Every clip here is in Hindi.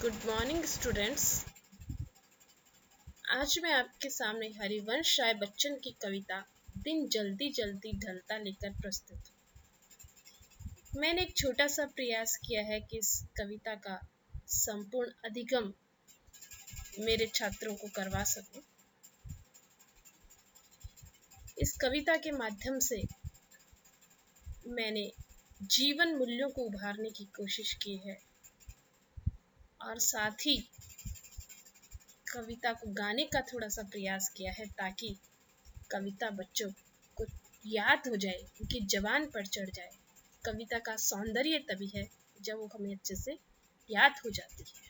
Good morning students. आज मैं आपके सामने हरिवंश राय बच्चन की कविता दिन जल्दी जल्दी ढलता लेकर प्रस्तुत हूँ। मैंने एक छोटा सा प्रयास किया है कि इस कविता का संपूर्ण अधिगम मेरे छात्रों को करवा सकूं। इस कविता के माध्यम से मैंने जीवन मूल्यों को उभारने की कोशिश की है और साथ ही कविता को गाने का थोड़ा सा प्रयास किया है ताकि कविता बच्चों को याद हो जाए, उनकी जबान पर चढ़ जाए। कविता का सौंदर्य तभी है जब वो हमें अच्छे से याद हो जाती है।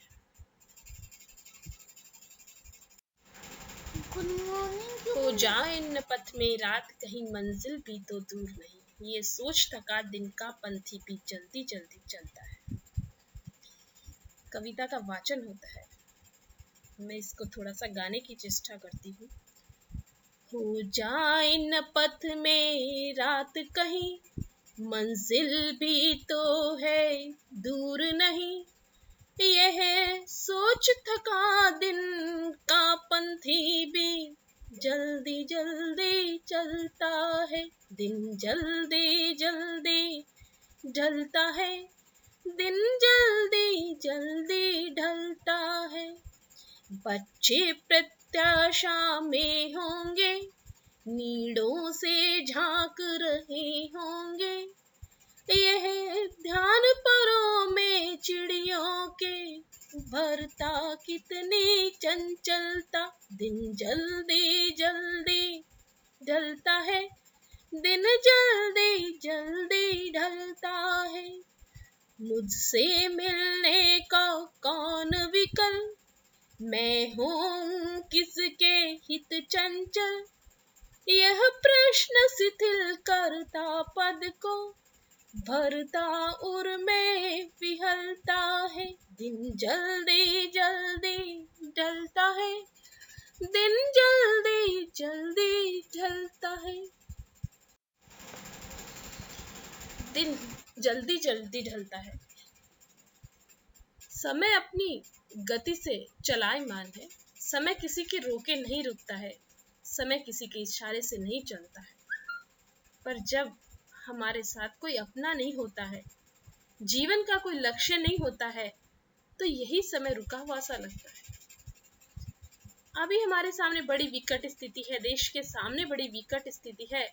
हो जाए न पथ में रात कहीं मंजिल भी तो दूर नहीं, ये सोच थका दिन का पंथी भी जल्दी जल्दी चलता है। कविता का वाचन होता है, मैं इसको थोड़ा सा गाने की चेष्टा करती हूँ। हो जाए न पथ में रात कहीं मंजिल भी तो है दूर नहीं, यह सोच थका दिन का पंथी भी जल्दी जल्दी चलता है। दिन जल्दी जल्दी ढलता है, दिन जल्दी जल्दी ढलता है। बच्चे प्रत्याशा में होंगे, नीड़ों से झांक रहे होंगे, यह ध्यान परों में चिड़ियों के भरता कितनी चंचलता। दिन जल्दी जल्दी ढलता है, दिन जल्दी जल्दी ढलता है। मुझसे मिलने का कौन विकल, मैं हूँ किसके हित चंचल, यह प्रश्न शिथिल करता पद को भरता उर में विहलता है। दिन जल्दी जल्दी ढलता है, दिन जल्दी जल्दी ढलता है। दिन जल्दी जल्दी ढलता है। समय अपनी गति से चलायमान है। समय किसी के रोके नहीं रुकता है, समय किसी के इशारे से नहीं चलता है। पर जब हमारे साथ कोई अपना नहीं होता है, जीवन का कोई लक्ष्य नहीं होता है, तो यही समय रुका हुआ सा लगता है। अभी हमारे सामने बड़ी विकट स्थिति है, देश के सामने बड़ी विकट स्थिति है।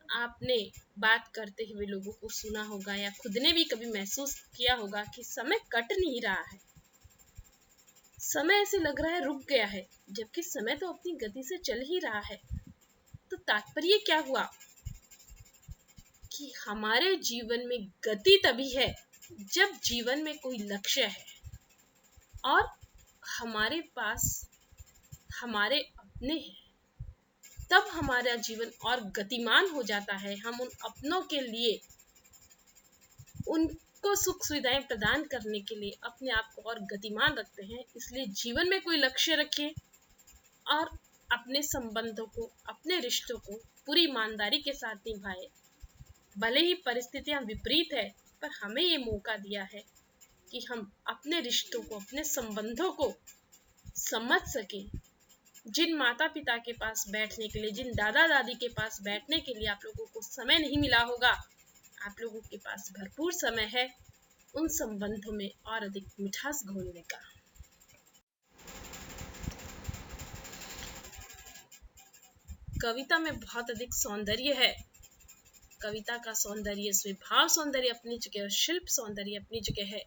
आपने बात करते हुए लोगों को सुना होगा या खुद ने भी कभी महसूस किया होगा कि समय कट नहीं रहा है। समय ऐसे लग रहा है रुक गया है, जबकि समय तो अपनी गति से चल ही रहा है। तो तात्पर्य क्या हुआ कि हमारे जीवन में गति तभी है जब जीवन में कोई लक्ष्य है और हमारे पास हमारे अपने हैं, तब हमारा जीवन और गतिमान हो जाता है। हम उन अपनों के लिए, उनको सुख सुविधाएं प्रदान करने के लिए अपने आप को और गतिमान रखते हैं। इसलिए जीवन में कोई लक्ष्य रखें और अपने संबंधों को, अपने रिश्तों को पूरी ईमानदारी के साथ निभाएं। भले ही परिस्थितियां विपरीत है, पर हमें ये मौका दिया है कि हम अपने रिश्तों को, अपने संबंधों को समझ सकें। जिन माता पिता के पास बैठने के लिए, जिन दादा दादी के पास बैठने के लिए आप लोगों को समय नहीं मिला होगा, आप लोगों के पास भरपूर समय है उन संबंधों में और अधिक मिठास घोलने का। कविता में बहुत अधिक सौंदर्य है। कविता का सौंदर्य, इसमें भाव सौंदर्य अपनी जगह और शिल्प सौंदर्य अपनी जगह है।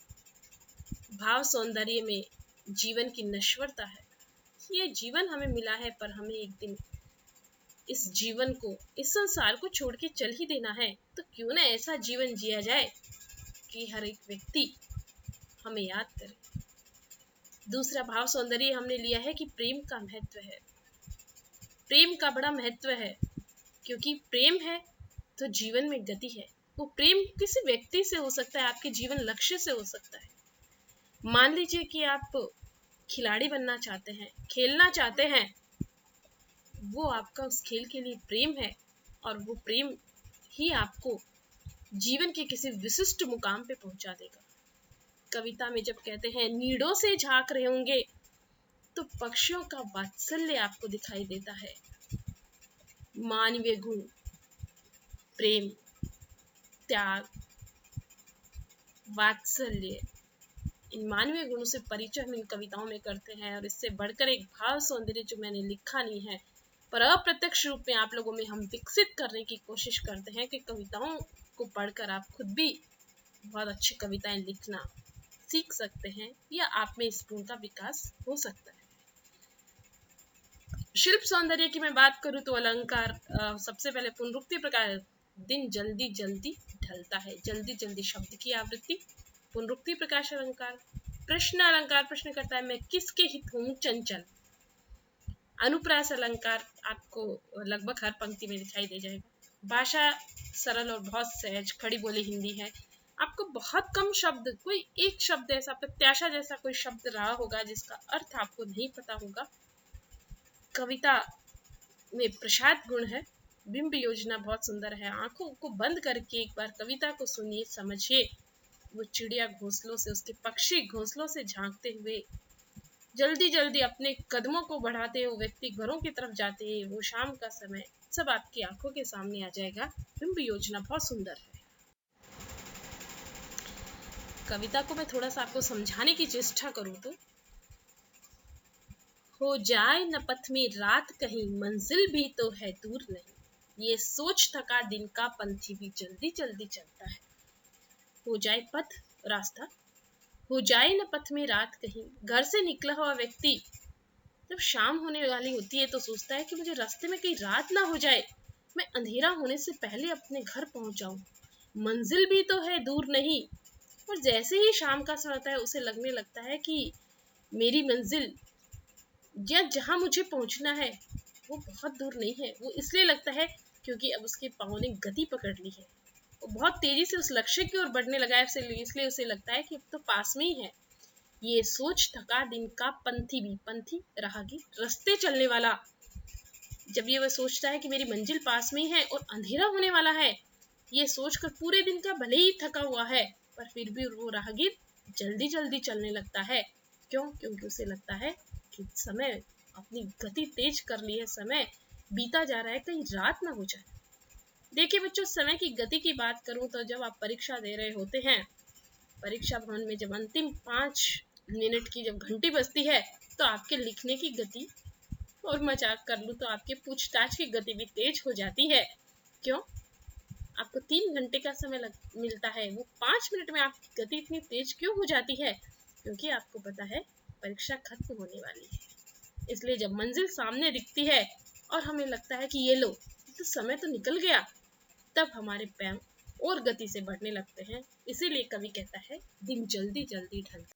भाव सौंदर्य में जीवन की नश्वरता है। ये जीवन हमें मिला है, पर हमें एक दिन इस जीवन को, इस संसार को छोड़ के चल ही देना है। तो क्यों ना ऐसा जीवन जिया जाए कि हर एक व्यक्ति हमें याद करे। दूसरा भाव सौंदर्य हमने लिया है कि प्रेम का महत्व है। प्रेम का बड़ा महत्व है, क्योंकि प्रेम है तो जीवन में गति है। वो प्रेम किसी व्यक्ति से हो सकता है, आपके जीवन लक्ष्य से हो सकता है। मान लीजिए कि आप खिलाड़ी बनना चाहते हैं, खेलना चाहते हैं, वो आपका उस खेल के लिए प्रेम है और वो प्रेम ही आपको जीवन के किसी विशिष्ट मुकाम पे पहुंचा देगा। कविता में जब कहते हैं नीड़ों से झांक रहे होंगे, तो पक्षियों का वात्सल्य आपको दिखाई देता है। मानवीय गुण, प्रेम, त्याग, वात्सल्य, इन मानवीय गुणों से परिचय हम इन कविताओं में करते हैं। और इससे बढ़कर एक भाव सौंदर्य जो मैंने लिखा नहीं है, पर अप्रत्यक्ष रूप में आप लोगों में हम विकसित करने की कोशिश करते हैं कि कविताओं को पढ़कर आप खुद भी बहुत अच्छी कविताएं लिखना सीख सकते हैं, या आप में इस गुण का विकास हो सकता है। शिल्प सौंदर्य की मैं बात करूं तो अलंकार, सबसे पहले पुनरुक्ति प्रकार, दिन जल्दी जल्दी ढलता है, जल्दी जल्दी शब्द की आवृत्ति, पुनरुक्ति प्रकाश अलंकार। प्रश्न अलंकार प्रश्न करता है मैं किसके हित हूं चंचल। अनुप्रास अलंकार आपको लगभग हर पंक्ति में दिखाई दे जाएगा। भाषा सरल और बहुत सहज, खड़ी बोली हिंदी है। आपको बहुत कम शब्द, कोई एक शब्द ऐसा, प्रत्याशा जैसा कोई शब्द रहा होगा जिसका अर्थ आपको नहीं पता होगा। कविता में प्रसाद गुण है। बिंब योजना बहुत सुंदर है। आंखों को बंद करके एक बार कविता को सुनिए, समझिए। वो चिड़िया घोंसलों से, उसके पक्षी घोंसलों से झांकते हुए, जल्दी जल्दी अपने कदमों को बढ़ाते हुए व्यक्ति घरों की तरफ जाते हैं, वो शाम का समय, सब आपकी आंखों के सामने आ जाएगा। बिंब योजना बहुत सुंदर है। कविता को मैं थोड़ा सा आपको समझाने की चेष्टा करूं तो, हो जाए न पथ में रात कहीं, मंजिल भी तो है दूर नहीं, ये सोच थका दिन का पंथी भी जल्दी जल्दी चलता है। हो जाए पथ, रास्ता, हो जाए न पथ में रात कहीं। घर से निकला हुआ व्यक्ति जब शाम होने वाली होती है तो सोचता है कि मुझे रास्ते में कहीं रात ना हो जाए, मैं अंधेरा होने से पहले अपने घर पहुंच जाऊं, मंजिल भी तो है दूर नहीं। और जैसे ही शाम का समय होता है, उसे लगने लगता है कि मेरी मंजिल या जहां मुझे पहुंचना है वो बहुत दूर नहीं है। वो इसलिए लगता है क्योंकि अब उसके पांव ने गति पकड़ ली है, वो बहुत तेजी से उस लक्ष्य की ओर बढ़ने लगा है, इसलिए उसे लगता है कि अब तो पास में ही है। ये सोच थका दिन का पंथी भी, पंथी राहगीर, रास्ते चलने वाला, जब ये वह सोचता है कि मेरी मंजिल पास में ही है और अंधेरा होने वाला है, ये सोचकर पूरे दिन का भले ही थका हुआ है, पर फिर भी वो राहगीर जल्दी जल्दी चलने लगता है। क्यों? क्योंकि उसे लगता है कि समय, अपनी गति तेज कर ली है, समय बीता जा रहा है, कहीं रात ना हो जाए। देखिए बच्चों, समय की गति की बात करूं तो जब आप परीक्षा दे रहे होते हैं, परीक्षा भवन में जब अंतिम 5 मिनट की जब घंटी बजती है, तो आपके लिखने की गति, और मजाक कर लूं तो आपके पूछताछ की गति भी तेज हो जाती है। क्यों? आपको 3 घंटे का समय मिलता है, वो 5 मिनट में आपकी गति इतनी तेज क्यों हो जाती है? क्योंकि आपको पता है परीक्षा खत्म होने वाली है। इसलिए जब मंजिल सामने दिखती है और हमें लगता है कि ये लो, तो समय तो निकल गया, तब हमारे पैर और गति से बढ़ने लगते हैं। इसीलिए कवि कहता है दिन जल्दी जल्दी ढलता।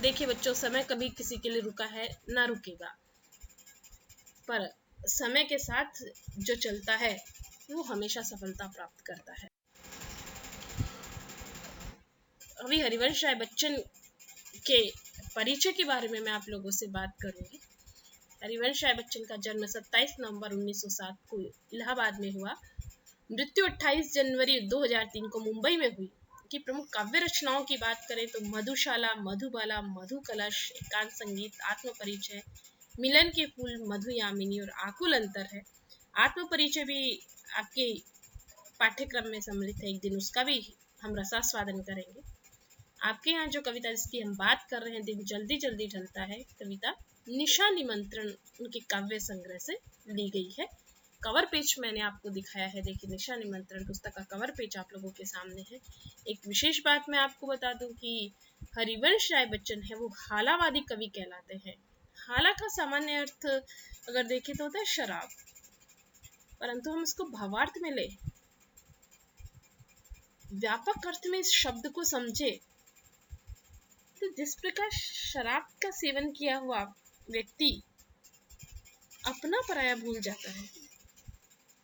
देखिए बच्चों, समय कभी किसी के लिए रुका है ना रुकेगा, पर समय के साथ जो चलता है वो हमेशा सफलता प्राप्त करता है। अभी हरिवंश राय बच्चन के परिचय के बारे में मैं आप लोगों से बात करूंगी। हरिवंश राय बच्चन का जन्म 27 नवंबर 1907 को इलाहाबाद में हुआ। मृत्यु 28 जनवरी 2003 को मुंबई में हुई। की प्रमुख काव्य रचनाओं की बात करें तो मधुशाला, मधुबाला, मधु कलश, एकांत संगीत, आत्म परिचय, मिलन के फूल, मधुयामिनी और आकुल अंतर है। आत्म परिचय भी आपके पाठ्यक्रम में सम्मिलित है, एक दिन उसका भी हम रसास्वादन करेंगे। आपके यहाँ जो कविता जिसकी हम बात कर रहे हैं, दिन जल्दी जल्दी ढलता है, कविता निशा निमंत्रण उनके काव्य संग्रह से ली गई है। कवर पेज मैंने आपको दिखाया है। देखिए, निशा निमंत्रण पुस्तक का कवर पेज आप लोगों के सामने है। एक विशेष बात मैं आपको बता दूं कि हरिवंश राय बच्चन है वो हालावादी कवि कहलाते हैं। हाला का सामान्य अर्थ अगर देखें तो होता है शराब, परंतु हम इसको भावार्थ में ले, व्यापक अर्थ में इस शब्द को समझे तो जिस प्रकार शराब का सेवन किया हुआ व्यक्ति अपना पराया भूल जाता है,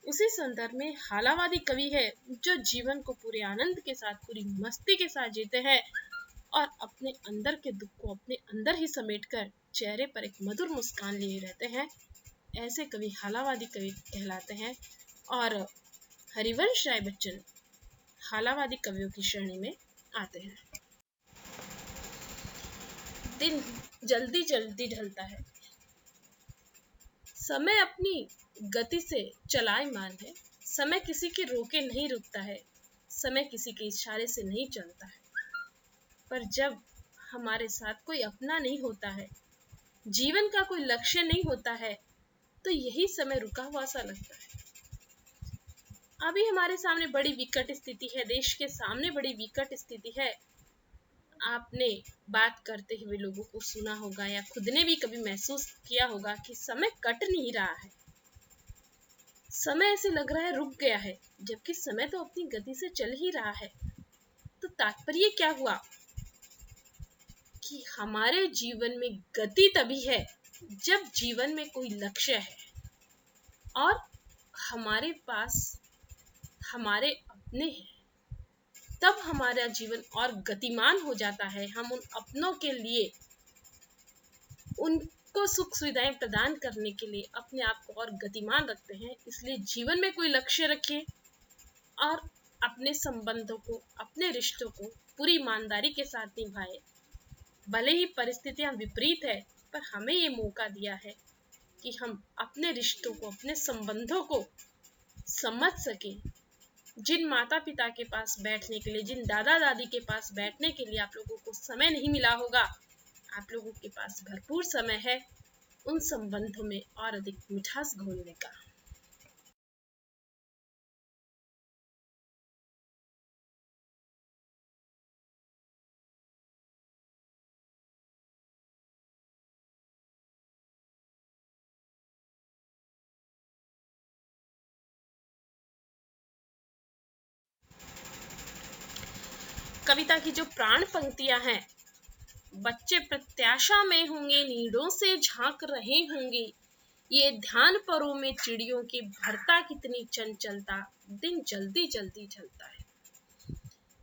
उसी संदर्भ में हालावादी कवि है जो जीवन को पूरे आनंद के साथ, पूरी मस्ती के साथ जीते हैं और अपने अंदर के दुख को अपने अंदर ही समेटकर चेहरे पर एक मधुर मुस्कान लिए रहते हैं। ऐसे कवि हालावादी कवि कहलाते हैं और हरिवंश राय बच्चन हालावादी कवियों की श्रेणी में आते हैं। दिन जल्दी जल्दी ढलता है, समय अपनी गति से चलायमान है, समय किसी के रोके नहीं रुकता है, समय किसी के इशारे से नहीं चलता है। पर जब हमारे साथ कोई अपना नहीं होता है, जीवन का कोई लक्ष्य नहीं होता है, तो यही समय रुका हुआ सा लगता है। अभी हमारे सामने बड़ी विकट स्थिति है, देश के सामने बड़ी विकट स्थिति है। आपने बात करते हुए लोगों को सुना होगा या खुद ने भी कभी महसूस किया होगा कि समय कट नहीं रहा है, समय ऐसे लग रहा है रुक गया है, जबकि समय तो अपनी गति से चल ही रहा है। तो तात्पर्य क्या हुआ कि हमारे जीवन में गति तभी है जब जीवन में कोई लक्ष्य है और हमारे पास हमारे अपने हैं, तब हमारा जीवन और गतिमान हो जाता है। हम उन अपनों के लिए, उनको सुख सुविधाएं प्रदान करने के लिए अपने आप को और गतिमान रखते हैं। इसलिए जीवन में कोई लक्ष्य रखें और अपने संबंधों को, अपने रिश्तों को पूरी ईमानदारी के साथ निभाएं। भले ही परिस्थितियां विपरीत है, पर हमें ये मौका दिया है कि हम अपने रिश्तों को, अपने संबंधों को समझ सकें। जिन माता पिता के पास बैठने के लिए, जिन दादा दादी के पास बैठने के लिए आप लोगों को समय नहीं मिला होगा, आप लोगों के पास भरपूर समय है उन संबंधों में और अधिक मिठास घोलने का। कविता की जो प्राण पंक्तियां हैं, बच्चे प्रत्याशा में होंगे, नीड़ों से झांक रहे होंगे, ये ध्यान परों में चिड़ियों की भरता कितनी चंचलता, दिन जल्दी जल्दी ढलता है।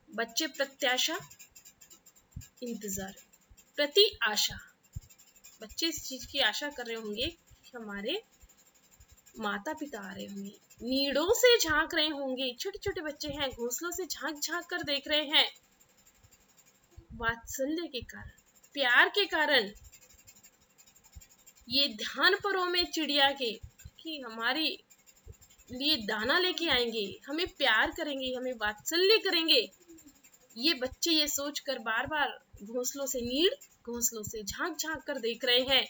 बच्चे प्रत्याशा, इंतजार, प्रति आशा, बच्चे इस चीज की आशा कर रहे होंगे कि हमारे माता पिता आ रहे होंगे, नीड़ों से झांक रहे होंगे, छोटे छोटे बच्चे हैं, घोंसलों से झांक झांक कर देख रहे हैं। वात्सल्य के कारण, प्यार के कारण, ये ध्यान परों में चिड़िया के कि हमारे लिए दाना लेके आएंगे, हमें प्यार करेंगे, हमें वात्सल्य करेंगे। ये बच्चे ये सोचकर बार बार घोंसलों से घोंसलों से झांक झांक कर देख रहे हैं।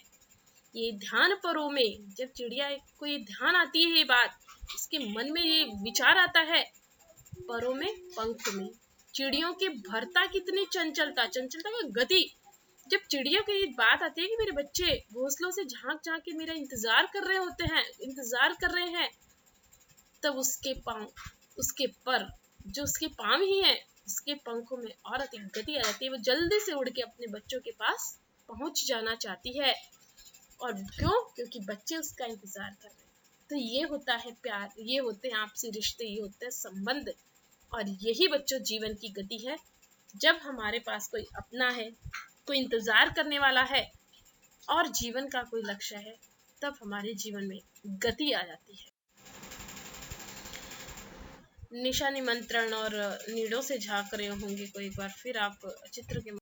ये ध्यान परों में, जब चिड़िया को ये ध्यान आती है, ये बात इसके मन में ये विचार आता है, परों में, पंख में चिड़ियों के भरता कितनी चंचलता, चंचलता का गति। जब चिड़िया को ये बात आती है कि मेरे बच्चे घोंसलों से झांक झांक के मेरा इंतजार कर रहे होते हैं, इंतजार कर रहे हैं, तब उसके पांव, उसके पर, जो उसके पांव ही हैं, उसके पंखों में और अधिक गति आ जाती है। वो जल्दी से उड़ के अपने बच्चों के पास पहुंच जाना चाहती है। और क्यों? क्योंकि बच्चे उसका इंतजार कर रहे हैं। तो ये होता है प्यार, ये होते हैं आपसी रिश्ते, ये होते हैं संबंध। और यही बच्चों जीवन की गति है। जब हमारे पास कोई अपना है, कोई इंतजार करने वाला है और जीवन का कोई लक्ष्य है, तब हमारे जीवन में गति आ जाती है। निशा निमंत्रण और नीड़ों से झांक रहे होंगे को एक बार फिर आप चित्र के